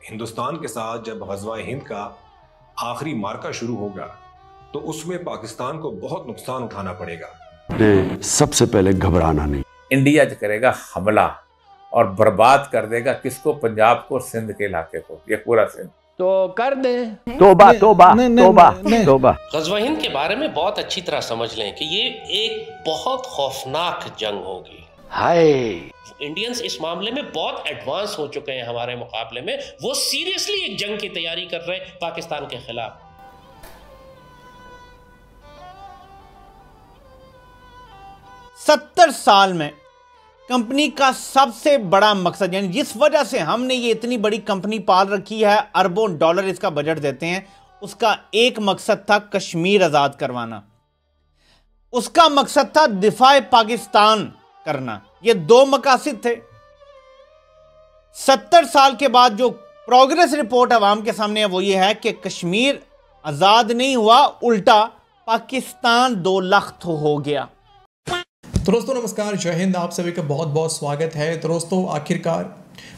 हिंदुस्तान के साथ जब ग़ज़वा हिंद का आखिरी मार्का शुरू होगा तो उसमें पाकिस्तान को बहुत नुकसान उठाना पड़ेगा। सबसे पहले घबराना नहीं। इंडिया करेगा हमला और बर्बाद कर देगा किसको? पंजाब को, सिंध के इलाके को, ये पूरा सिंध तो कर दे। तौबा तौबा तौबा तौबा। ग़ज़वा हिंद के बारे में बहुत अच्छी तरह समझ लें कि ये एक बहुत खौफनाक जंग होगी। हाय, इंडियंस इस मामले में बहुत एडवांस हो चुके हैं हमारे मुकाबले में। वो सीरियसली एक जंग की तैयारी कर रहे हैं पाकिस्तान के खिलाफ। 70 साल में कंपनी का सबसे बड़ा मकसद, यानी जिस वजह से हमने ये इतनी बड़ी कंपनी पाल रखी है, अरबों डॉलर इसका बजट देते हैं, उसका एक मकसद था कश्मीर आजाद करवाना। उसका मकसद था दिफाए पाकिस्तान करना। ये दो मकासद थे। 70 साल के बाद जो प्रोग्रेस रिपोर्ट अवाम के सामने है वो ये है कि कश्मीर आजाद नहीं हुआ, उल्टा पाकिस्तान 2 लाख हो गया। तो दोस्तों नमस्कार, जय हिंद। आप सभी का बहुत बहुत स्वागत है। तो दोस्तों आखिरकार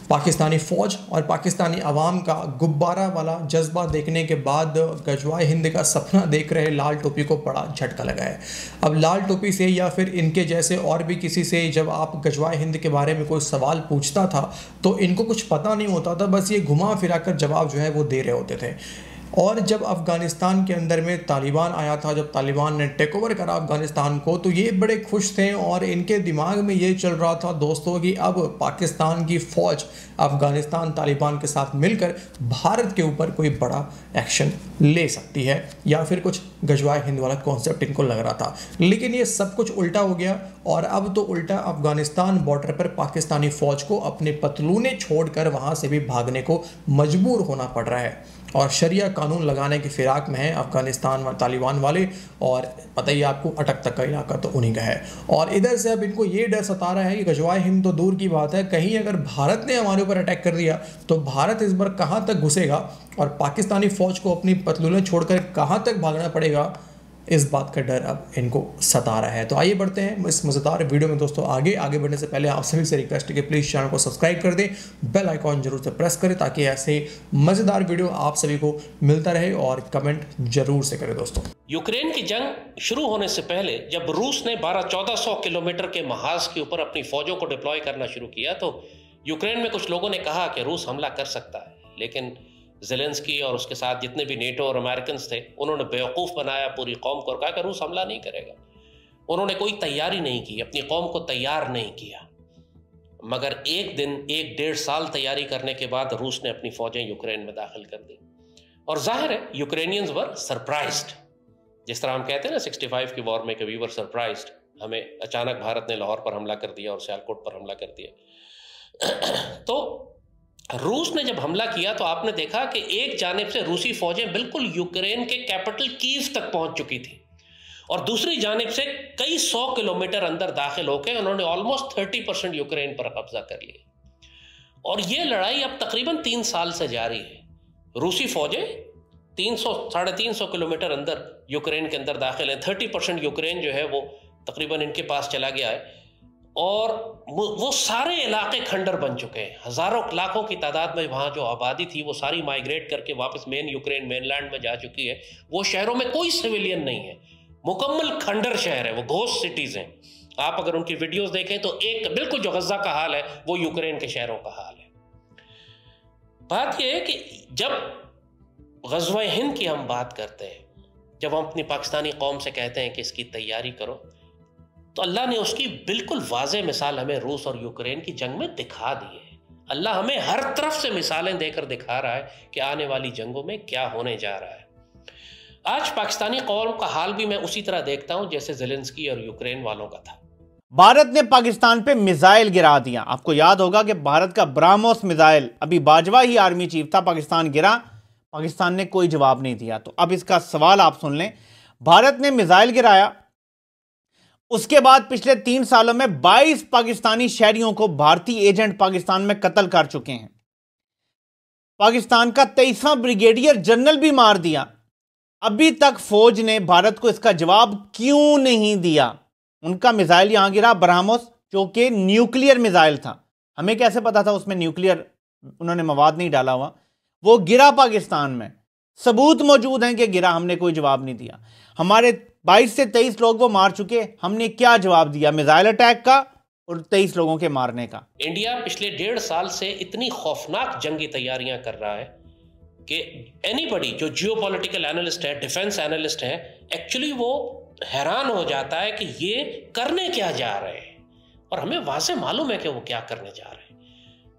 पाकिस्तानी फ़ौज और पाकिस्तानी अवाम का गुब्बारा वाला जज्बा देखने के बाद ग़ज़वा हिंद का सपना देख रहे लाल टोपी को बड़ा झटका लगा है। अब लाल टोपी से या फिर इनके जैसे और भी किसी से जब आप ग़ज़वा हिंद के बारे में कोई सवाल पूछता था तो इनको कुछ पता नहीं होता था, बस ये घुमा फिरा कर जवाब जो है वो दे रहे होते थे। और जब अफ़गानिस्तान के अंदर में तालिबान आया था, जब तालिबान ने टेक ओवर करा अफ़गानिस्तान को, तो ये बड़े खुश थे और इनके दिमाग में ये चल रहा था दोस्तों कि अब पाकिस्तान की फ़ौज अफ़गानिस्तान तालिबान के साथ मिलकर भारत के ऊपर कोई बड़ा एक्शन ले सकती है, या फिर कुछ ग़ज़वा हिंद वाला कॉन्सेप्ट इनको लग रहा था। लेकिन ये सब कुछ उल्टा हो गया और अब तो उल्टा अफ़गानिस्तान बॉर्डर पर पाकिस्तानी फ़ौज को अपने पतलूने छोड़कर वहाँ से भी भागने को मजबूर होना पड़ रहा है और शरिया कानून लगाने की फिराक में है अफ़गानिस्तान व तालिबान वाले। और पता ही आपको अटक तक का इलाका तो उन्हीं का है। और इधर से अब इनको ये डर सता रहा है कि ग़ज़वा हिंद तो दूर की बात है, कहीं अगर भारत ने हमारे ऊपर अटैक कर दिया तो भारत इस बार कहाँ तक घुसेगा और पाकिस्तानी फ़ौज को अपनी पतलूनें छोड़कर कहाँ तक भागना पड़ेगा, इस बात का डर अब इनको सता रहा है। तो आइए बढ़ते हैं इस मज़ेदार वीडियो में दोस्तों। आगे बढ़ने से पहले आप सभी से रिक्वेस्ट है कि प्लीज़ चैनल को सब्सक्राइब कर दें, बेल आइकॉन जरूर से प्रेस करें ताकि ऐसे मज़ेदार वीडियो आप सभी को मिलता रहे, और कमेंट जरूर से करें दोस्तों। यूक्रेन की जंग शुरू होने से पहले जब रूस ने 1200-1400 किलोमीटर के महाज के ऊपर अपनी फौजों को डिप्लॉय करना शुरू किया तो यूक्रेन में कुछ लोगों ने कहा कि रूस हमला कर सकता है, लेकिन ज़ेलेंस्की और उसके साथ जितने भी नेटो और अमेरिकन थे उन्होंने बेवकूफ़ बनाया पूरी कौम को और कहा कि रूस हमला नहीं करेगा। उन्होंने कोई तैयारी नहीं की, अपनी कौम को तैयार नहीं किया। मगर एक दिन 1-1.5 साल तैयारी करने के बाद रूस ने अपनी फौजें यूक्रेन में दाखिल कर दी और जाहिर है यूक्रेनियंस वर सरप्राइज्ड। जिस तरह हम कहते हैं ना 65 की वॉर में कि वी वर सरप्राइज्ड, हमें अचानक भारत ने लाहौर पर हमला कर दिया और सियालकोट पर हमला कर दिया। तो रूस ने जब हमला किया तो आपने देखा कि एक जानिब से रूसी फौजें बिल्कुल यूक्रेन के कैपिटल कीव तक पहुंच चुकी थी और दूसरी जानिब से कई 100 किलोमीटर अंदर दाखिल होकर उन्होंने ऑलमोस्ट 30% यूक्रेन पर कब्जा कर लिया। और ये लड़ाई अब तकरीबन 3 साल से जारी है। रूसी फौजें 300-350 किलोमीटर अंदर यूक्रेन के अंदर दाखिल हैं। 30% यूक्रेन जो है वो तकरीबन इनके पास चला गया है और वो सारे इलाके खंडर बन चुके हैं। हज़ारों लाखों की तादाद में वहाँ जो आबादी थी वो सारी माइग्रेट करके वापस यूक्रेन मेनलैंड में जा चुकी है। वो शहरों में कोई सिविलियन नहीं है, मुकम्मल खंडर शहर है, वो घोस्ट सिटीज़ हैं। आप अगर उनकी वीडियोस देखें तो एक बिल्कुल जो गज़ा का हाल है वो यूक्रेन के शहरों का हाल है। बात यह है कि जब ग़ज़वा हिंद की हम बात करते हैं, जब हम अपनी पाकिस्तानी कौम से कहते हैं कि इसकी तैयारी करो, तो अल्लाह ने उसकी बिल्कुल वाज़ेह मिसाल हमें रूस और यूक्रेन की जंग में दिखा दी है। अल्लाह हमें हर तरफ से मिसालें देकर दिखा रहा है कि आने वाली जंगों में क्या होने जा रहा है। आज पाकिस्तानी कौम का हाल भी मैं उसी तरह देखता हूं जैसे ज़ेलेंस्की और यूक्रेन वालों का था। भारत ने पाकिस्तान पे मिसाइल गिरा दिया। आपको याद होगा कि भारत का ब्राह्मोस मिसाइल, अभी बाजवा ही आर्मी चीफ था, पाकिस्तान गिरा, पाकिस्तान ने कोई जवाब नहीं दिया। तो अब इसका सवाल आप सुन लें। भारत ने मिसाइल गिराया, उसके बाद पिछले 3 सालों में 22 पाकिस्तानी शहरियों को भारतीय एजेंट पाकिस्तान में कत्ल कर चुके हैं। पाकिस्तान का 23वां ब्रिगेडियर जनरल भी मार दिया। अभी तक फौज ने भारत को इसका जवाब क्यों नहीं दिया? उनका मिसाइल यहां गिरा, ब्रह्मोस, जो कि न्यूक्लियर मिसाइल था। हमें कैसे पता था उसमें न्यूक्लियर उन्होंने मवाद नहीं डाला हुआ? वो गिरा पाकिस्तान में, सबूत मौजूद हैं कि गिरा, हमने कोई जवाब नहीं दिया। हमारे 22 से 23 लोग वो मार चुके, हमने क्या जवाब दिया? मिसाइल अटैक का और 23 लोगों के मारने का। इंडिया पिछले 1.5 साल से इतनी खौफनाक जंगी तैयारियां कर रहा है कि एनीबडी जो जियोपॉलिटिकल एनालिस्ट है, डिफेंस एनालिस्ट है, एक्चुअली वो हैरान हो जाता है कि ये करने क्या जा रहे हैं। और हमें वाज़े मालूम है कि वो क्या करने जा रहे हैं।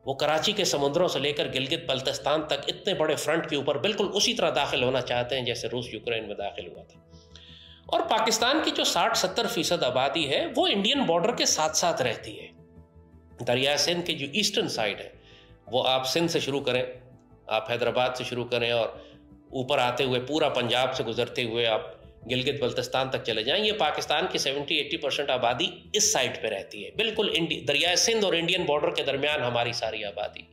वो कराची के समुद्रों से लेकर गिलगित बल्तिस्तान तक इतने बड़े फ्रंट के ऊपर बिल्कुल उसी तरह दाखिल होना चाहते हैं जैसे रूस यूक्रेन में दाखिल हुआ था। और पाकिस्तान की जो 60-70% आबादी है वो इंडियन बॉर्डर के साथ साथ रहती है। दरिया सिंध के जो ईस्टर्न साइड है वो आप सिंध से शुरू करें, आप हैदराबाद से शुरू करें और ऊपर आते हुए पूरा पंजाब से गुजरते हुए आप गिलगित बल्तिस्तान तक चले जाएं, ये पाकिस्तान की 70-80% आबादी इस साइड पे रहती है, बिल्कुल दरिया सिंध और इंडियन बॉर्डर के दरमियान हमारी सारी आबादी।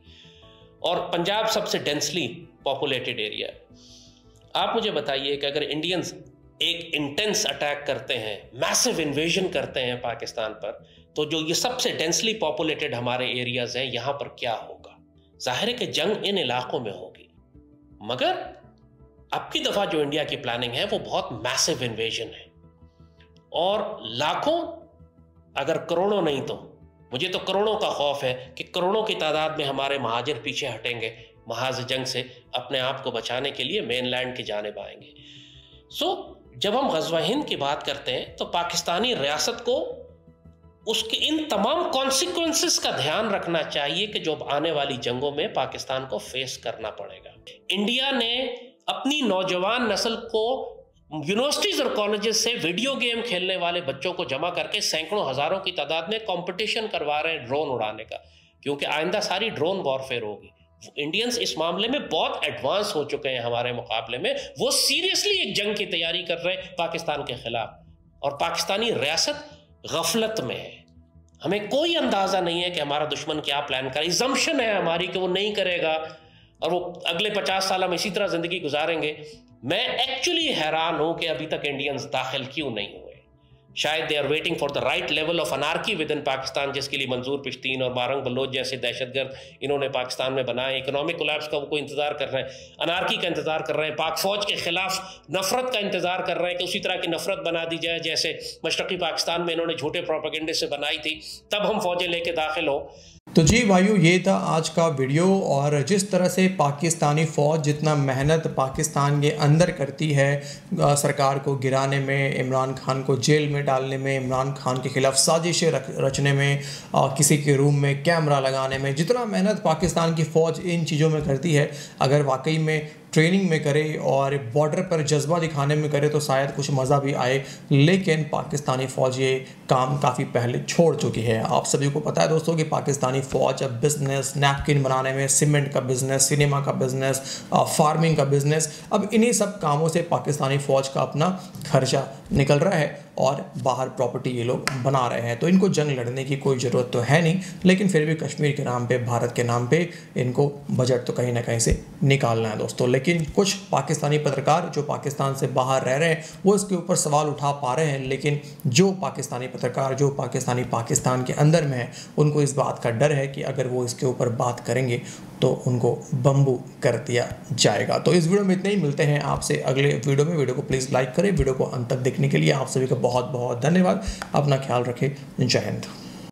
और पंजाब सबसे डेंसली पॉपुलेटेड एरिया है। आप मुझे बताइए कि अगर इंडियंस एक इंटेंस अटैक करते हैं, मैसिव इन्वेजन करते हैं पाकिस्तान पर, तो जो ये सबसे डेंसली पॉपुलेटेड हमारे एरियाज हैं, यहां पर क्या होगा? जाहिर है कि जंग इन इलाकों में होगी। मगर अब की दफा जो इंडिया की प्लानिंग है वो बहुत मैसिव इन्वेजन है और लाखों, अगर करोड़ों नहीं तो मुझे तो करोड़ों का खौफ है कि करोड़ों की तादाद में हमारे महाजिर पीछे हटेंगे, महाज जंग से अपने आप को बचाने के लिए मेनलैंड की जानिब आएंगे। जब हम ग़ज़वा हिंद की बात करते हैं तो पाकिस्तानी रियासत को उसके इन तमाम कॉन्सिक्वेंसेस का ध्यान रखना चाहिए कि जो आने वाली जंगों में पाकिस्तान को फेस करना पड़ेगा। इंडिया ने अपनी नौजवान नस्ल को यूनिवर्सिटीज और कॉलेजेस से वीडियो गेम खेलने वाले बच्चों को जमा करके सैकड़ों हजारों की तादाद में कंपटीशन करवा रहे हैं ड्रोन उड़ाने का, क्योंकि आइंदा सारी ड्रोन वॉरफेयर होगी। इंडियंस इस मामले में बहुत एडवांस हो चुके हैं हमारे मुकाबले में। वो सीरियसली एक जंग की तैयारी कर रहे हैं पाकिस्तान के खिलाफ और पाकिस्तानी रियासत गफलत में है। हमें कोई अंदाजा नहीं है कि हमारा दुश्मन क्या प्लान करे। इजम्पशन है हमारी कि वो नहीं करेगा और वो अगले 50 साल हम इसी तरह जिंदगी गुजारेंगे। मैं एक्चुअली हैरान हूं कि अभी तक इंडियंस दाखिल क्यों नहीं हुए। शायद they are waiting for the right level of anarchy within Pakistan, जिसके लिए मंजूर पिश्तीन और बारंग बलोच जैसे दहशतगर्द इन्होंने पाकिस्तान में बनाए। इकोनॉमिक कोलैप्स का वो कोई इंतजार कर रहे हैं, अनार्की का इंतजार कर रहे हैं, पाक फौज के खिलाफ नफरत का इंतजार कर रहे हैं कि उसी तरह की नफरत बना दी जाए जैसे मशरकी पाकिस्तान में इन्होंने झूठे प्रोपेगेंडे से बनाई थी, तब हम फौजें लेके दाखिल हो। तो जी भाइयों, ये था आज का वीडियो। और जिस तरह से पाकिस्तानी फ़ौज जितना मेहनत पाकिस्तान के अंदर करती है सरकार को गिराने में, इमरान खान को जेल में डालने में, इमरान खान के खिलाफ साजिशें रचने में, किसी के रूम में कैमरा लगाने में, जितना मेहनत पाकिस्तान की फ़ौज इन चीज़ों में करती है, अगर वाकई में ट्रेनिंग में करे और बॉर्डर पर जज्बा दिखाने में करे तो शायद कुछ मज़ा भी आए। लेकिन पाकिस्तानी फ़ौज ये काम काफ़ी पहले छोड़ चुकी है। आप सभी को पता है दोस्तों कि पाकिस्तानी फ़ौज अब बिज़नेस, नैपकिन बनाने में, सीमेंट का बिज़नेस, सिनेमा का बिज़नेस, फार्मिंग का बिज़नेस, अब इन्हीं सब कामों से पाकिस्तानी फ़ौज का अपना खर्चा निकल रहा है और बाहर प्रॉपर्टी ये लोग बना रहे हैं। तो इनको जंग लड़ने की कोई ज़रूरत तो है नहीं, लेकिन फिर भी कश्मीर के नाम पे, भारत के नाम पे इनको बजट तो कहीं ना कहीं से निकालना है दोस्तों। लेकिन कुछ पाकिस्तानी पत्रकार जो पाकिस्तान से बाहर रह रहे हैं वो इसके ऊपर सवाल उठा पा रहे हैं, लेकिन जो पाकिस्तानी पत्रकार जो पाकिस्तान के अंदर में है उनको इस बात का डर है कि अगर वो इसके ऊपर बात करेंगे तो उनको बम्बू कर दिया जाएगा। तो इस वीडियो में इतने ही, मिलते हैं आपसे अगले वीडियो में। वीडियो को प्लीज़ लाइक करें। वीडियो को अंत तक देखने के लिए आप सभी का बहुत बहुत धन्यवाद। अपना ख्याल रखें। जय हिंद।